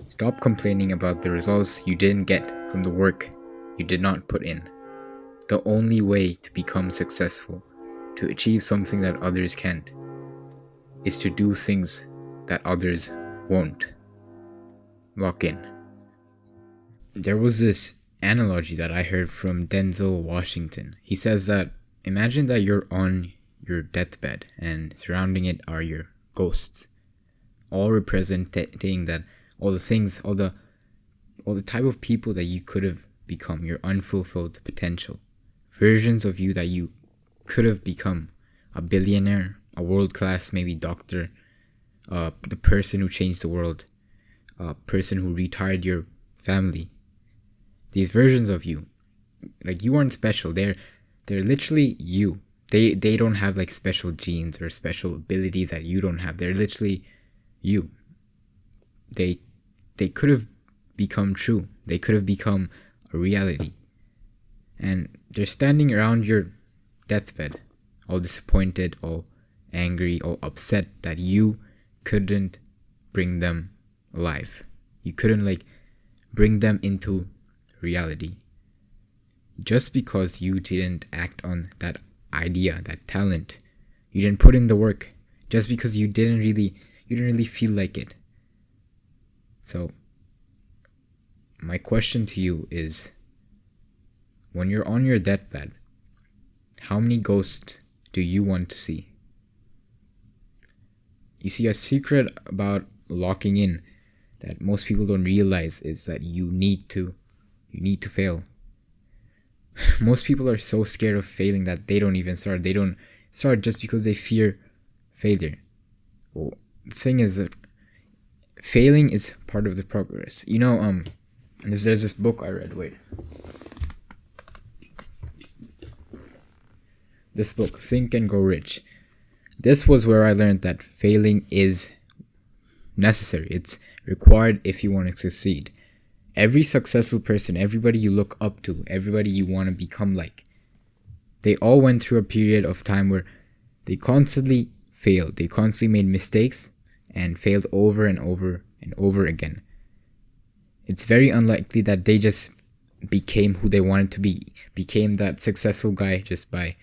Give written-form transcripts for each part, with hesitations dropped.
Stop complaining about the results you didn't get from the work you did not put in. The only way to become successful, to achieve something that others can't, is to do things that others won't. Lock in. There was this analogy that I heard from Denzel Washington. He says that imagine that you're on your deathbed and surrounding it are your ghosts, all representing that all the things, all the type of people that you could have become, your unfulfilled potential, versions of you that you could have become, a billionaire, a world-class maybe doctor, the person who changed the world, a person who retired your family. These versions of you, like, you aren't special. They're literally you. They don't have like special genes or special abilities that you don't have. They're literally you. They could have become true. They could have become a reality. And they're standing around your deathbed, all disappointed, all angry, all upset that you couldn't bring them alive. You couldn't like bring them into reality. Just because you didn't act on that idea, that talent, you didn't put in the work, just because you didn't really feel like it. So my question to you is, when you're on your deathbed, how many ghosts do you want to see? You see, a secret about locking in that most people don't realize is that you need to fail. Most people are so scared of failing that they don't even start. They don't start just because they fear failure. Well, the thing is that failing is part of the progress. You know, there's this book I read. Wait. This book, Think and Grow Rich. This was where I learned that failing is necessary. It's required if you want to succeed. Every successful person, everybody you look up to, everybody you want to become like, they all went through a period of time where they constantly failed. They constantly made mistakes and failed over and over and over again. It's very unlikely that they just became who they wanted to be, became that successful guy just by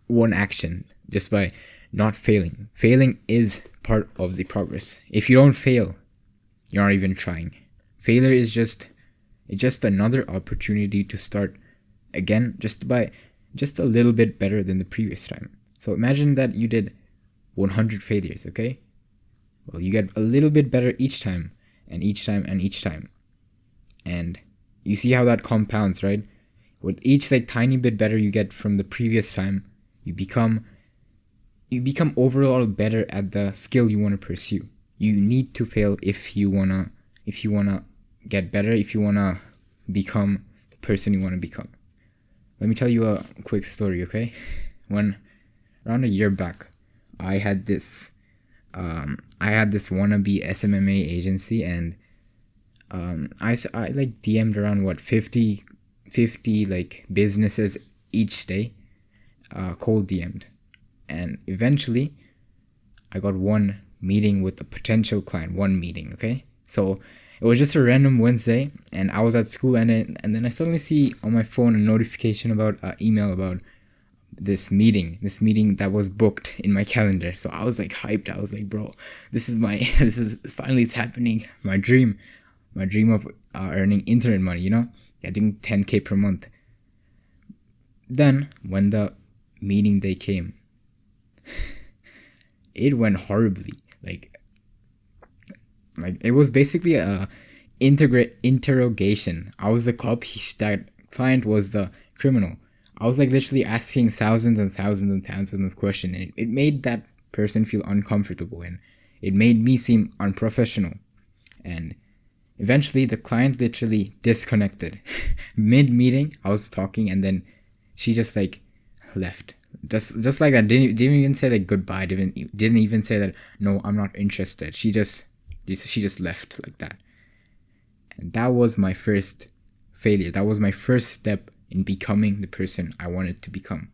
one action, just by not failing. Failing is part of the progress. If you don't fail, you're not even trying. Failure is just another opportunity to start again, just a little bit better than the previous time. So imagine that you did 100 failures, okay? Well, you get a little bit better each time, and each time, and each time. And you see how that compounds, right? With each like tiny bit better you get from the previous time, you become overall better at the skill you want to pursue. You need to fail if you wanna get better, if you wanna become the person you want to become. Let me tell you a quick story, okay? When around a year back, I had this wannabe SMMA agency, and I like DM'd around 50 like businesses each day, cold DM'd, and eventually I got one meeting with a potential client. One meeting, okay? So it was just a random Wednesday, and I was at school, and then I suddenly see on my phone a notification about email about this meeting that was booked in my calendar. So I was like hyped. I was like, bro, this is finally it's happening. My dream of earning internet money, you know, getting 10K per month. Then when the meeting day came, it went horribly. Like it was basically a interrogation. I was the cop. That client was the criminal. I was like literally asking thousands and thousands and thousands of questions, and it made that person feel uncomfortable, and it made me seem unprofessional. And eventually the client literally disconnected. Mid-meeting, I was talking, and then she just like left. Just like that. Didn't even say like goodbye. Didn't even say that no, I'm not interested. She just left like that. And that was my first failure. That was my first step in becoming the person I wanted to become.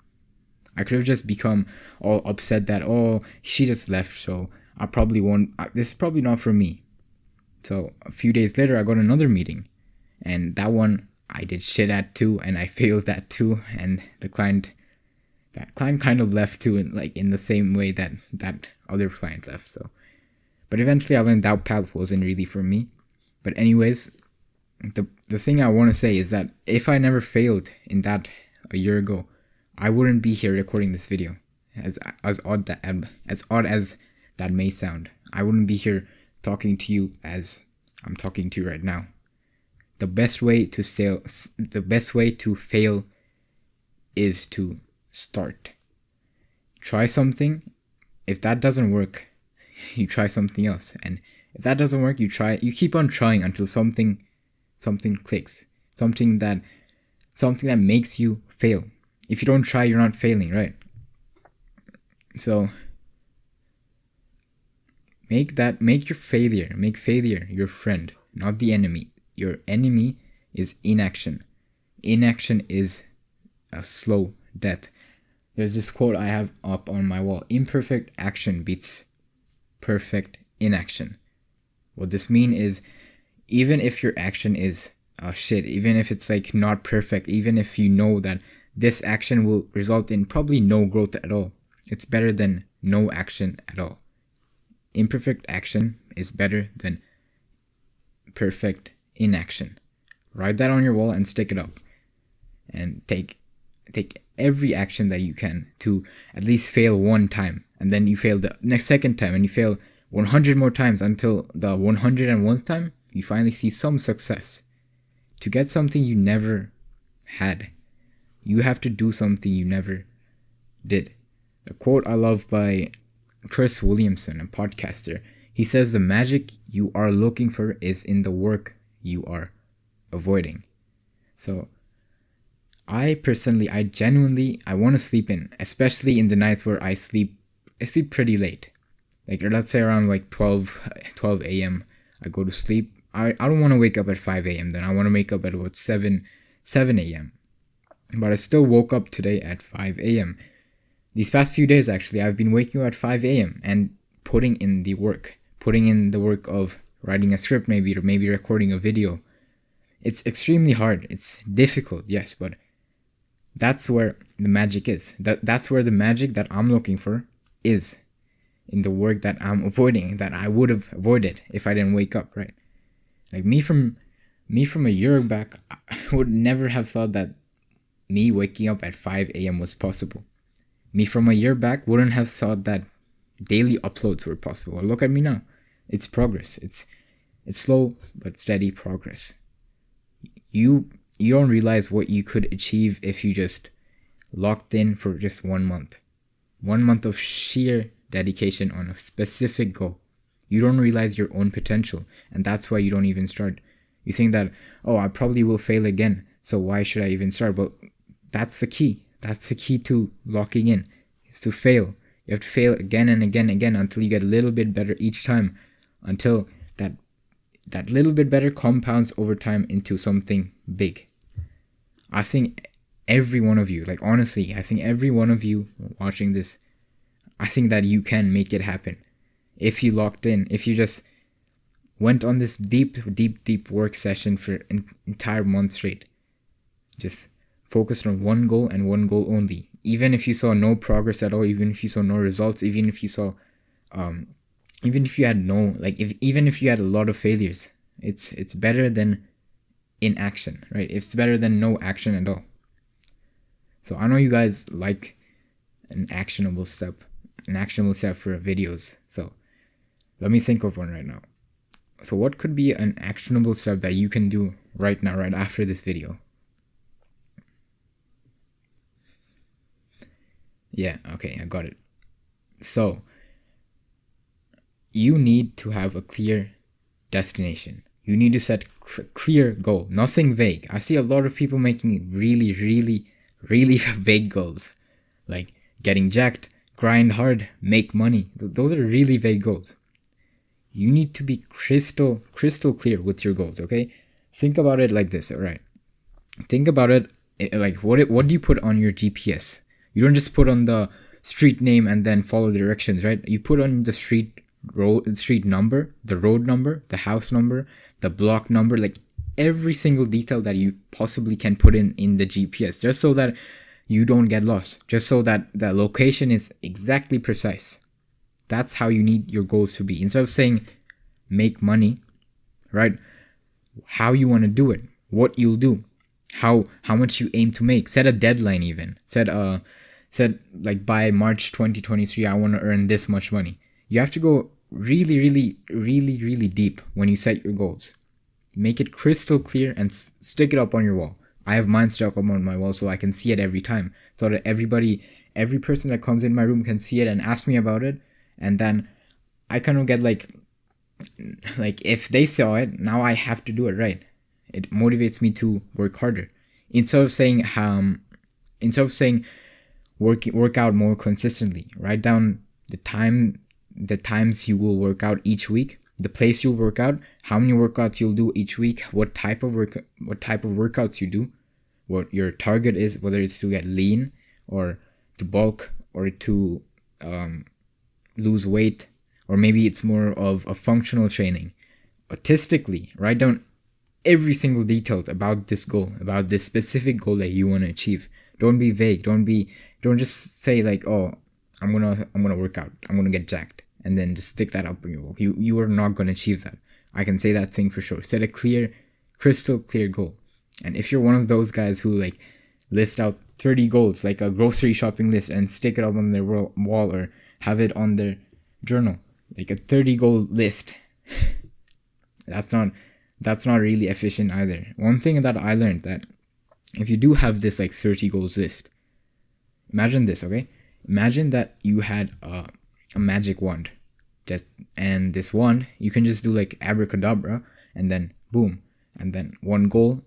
I could have just become all upset that, oh, she just left, so I probably won't. This is probably not for me. So a few days later, I got another meeting, and that one I did shit at too, and I failed that too. And that client kind of left too, in the same way that other client left. So, but eventually I learned that path wasn't really for me. But anyways, the thing I want to say is that if I never failed in that a year ago, I wouldn't be here recording this video. As odd as that may sound, I wouldn't be here talking to you as I'm talking to you right now. The best way to fail is to start. Try something. If that doesn't work, you try something else. And if that doesn't work, you keep on trying until something clicks. Something that makes you fail. If you don't try, you're not failing, right? So make failure your friend, not the enemy. Your enemy is inaction. Inaction is a slow death. There's this quote I have up on my wall: imperfect action beats perfect inaction. What this means is, even if your action is shit, even if it's like not perfect, even if you know that this action will result in probably no growth at all, it's better than no action at all. Imperfect action is better than perfect inaction. Write that on your wall and stick it up. And take every action that you can to at least fail one time. And then you fail the next second time, and you fail 100 more times until the 101st time you finally see some success. To get something you never had, you have to do something you never did. A quote I love by Chris Williamson, a podcaster. He says the magic you are looking for is in the work you are avoiding. So I genuinely want to sleep in, especially in the nights where I sleep pretty late. Like, let's say around like 12 a.m. I go to sleep. I don't want to wake up at 5 a.m. Then I want to wake up at about 7 a.m. But I still woke up today at 5 a.m. These past few days, actually, I've been waking up at 5 a.m. and putting in the work of writing a script, maybe recording a video. It's extremely hard. It's difficult, yes, but that's where the magic is. That's where the magic that I'm looking for is, in the work that I'm avoiding, that I would have avoided if I didn't wake up, right? Like me from a year back, I would never have thought that me waking up at 5 a.m. was possible. Me from a year back wouldn't have thought that daily uploads were possible. Well, look at me now. It's progress. It's slow but steady progress. You don't realize what you could achieve if you just locked in for just 1 month. 1 month of sheer dedication on a specific goal. You don't realize your own potential, and that's why you don't even start. You think that, oh, I probably will fail again, so why should I even start? But that's the key. That's the key to locking in, is to fail. You have to fail again and again and again until you get a little bit better each time, until that little bit better compounds over time into something big. I think every one of you, like honestly, I think every one of you watching this, I think that you can make it happen. If you locked in, if you just went on this deep work session for an entire month straight, just focused on one goal and one goal only. Even if you saw no progress at all, even if you saw no results, even if you saw, even if you had even if you had a lot of failures, it's better than inaction, right? It's better than no action at all. So I know you guys like an actionable step for videos. So let me think of one right now. So what could be an actionable step that you can do right now, right after this video? Yeah, okay, I got it. So you need to have a clear destination. You need to set clear goal, nothing vague. I see a lot of people making really vague goals, like getting jacked, grind hard, make money. Those are really vague goals. You need to be crystal clear with your goals, okay? Think about it like this, all right? Think about it like what do you put on your GPS? You don't just put on the street name and then follow the directions, right? You put on the street street number, the road number, the house number, the block number, like every single detail that you possibly can put in the GPS, just so that you don't get lost, just so that the location is exactly precise. That's how you need your goals to be. Instead of saying make money, right? How you want to do it, what you'll do, how much you aim to make. Set a deadline. Even said like by March 2023 I want to earn this much money. You have to go really deep when you set your goals. Make it crystal clear and stick it up on your wall. I have mine stuck up on my wall so I can see it every time, so that every person that comes in my room can see it and ask me about it. And then I kind of get like if they saw it, now I have to do it right. It motivates me to work harder. Instead of saying work out more consistently. Write down the times you will work out each week, the place you'll work out, how many workouts you'll do each week, what type of workouts you do, what your target is, whether it's to get lean or to bulk or to lose weight, or maybe it's more of a functional training. Artistically, write down every single detail about this goal, about this specific goal that you want to achieve. Don't be vague. Don't just say like, oh, I'm gonna work out, I'm gonna get jacked, and then just stick that up on your wall. You are not gonna achieve that. I can say that thing for sure. Set a clear, crystal clear goal. And if you're one of those guys who like list out 30 goals, like a grocery shopping list, and stick it up on their wall or have it on their journal, like a 30 goal list, that's not really efficient either. One thing that I learned, that if you do have this like 30 goals list, imagine this, okay? Imagine that you had a magic wand, and this wand you can just do like abracadabra, and then boom, and then one goal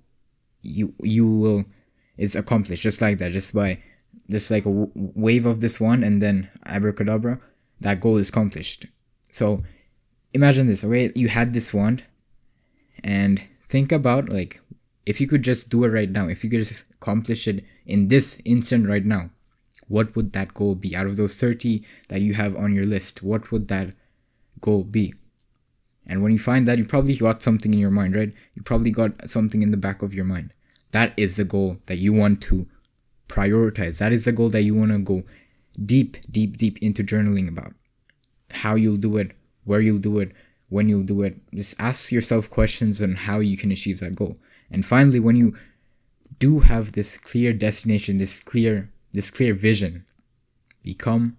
is accomplished just like that, just like a wave of this wand, and then abracadabra, that goal is accomplished. So imagine this, okay? You had this wand, and think about like if you could just do it right now, if you could just accomplish it in this instant right now, what would that goal be? Out of those 30 that you have on your list, what would that goal be? And when you find that, you probably got something in your mind, right? You probably got something in the back of your mind. That is the goal that you want to prioritize. That is the goal that you want to go deep into journaling about. How you'll do it, where you'll do it, when you'll do it. Just ask yourself questions on how you can achieve that goal. And finally, when you do have this clear destination, this clear vision, become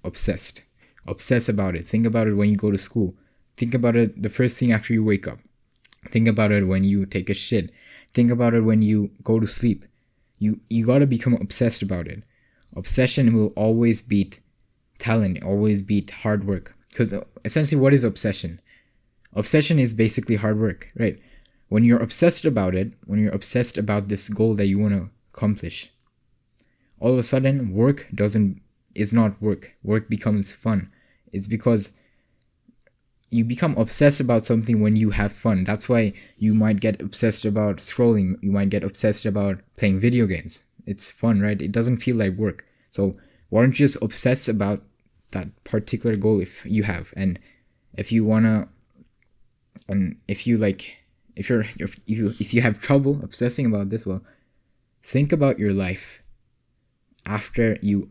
obsessed. Obsess about it. Think about it when you go to school. Think about it the first thing after you wake up. Think about it when you take a shit. Think about it when you go to sleep. You gotta become obsessed about it. Obsession will always beat talent, always beat hard work. Because essentially, what is obsession? Obsession is basically hard work, right? When you're obsessed about it, when you're obsessed about this goal that you want to accomplish, all of a sudden work is not work. Work becomes fun. It's because you become obsessed about something when you have fun. That's why you might get obsessed about scrolling. You might get obsessed about playing video games. It's fun, right? It doesn't feel like work. So why don't you just obsess about that particular goal if you have? And if you wanna, and if you have trouble obsessing about this, well, think about your life after you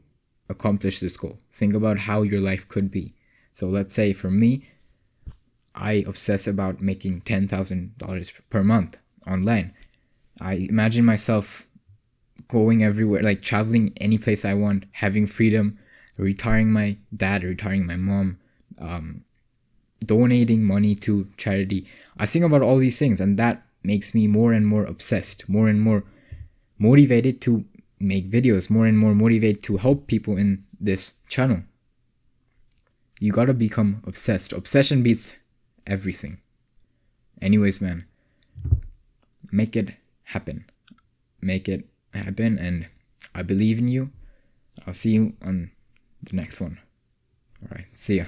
accomplish this goal. Think about how your life could be. So let's say for me, I obsess about making $10,000 per month online. I imagine myself going everywhere, like traveling any place I want, having freedom, retiring my dad, retiring my mom, donating money to charity. I think about all these things, and that makes me more and more obsessed, more and more motivated to make videos, more and more motivated to help people in this channel. You gotta become obsessed. Obsession beats everything. Anyways, man, make it happen. Make it happen, and I believe in you. I'll see you on the next one. All right, see ya.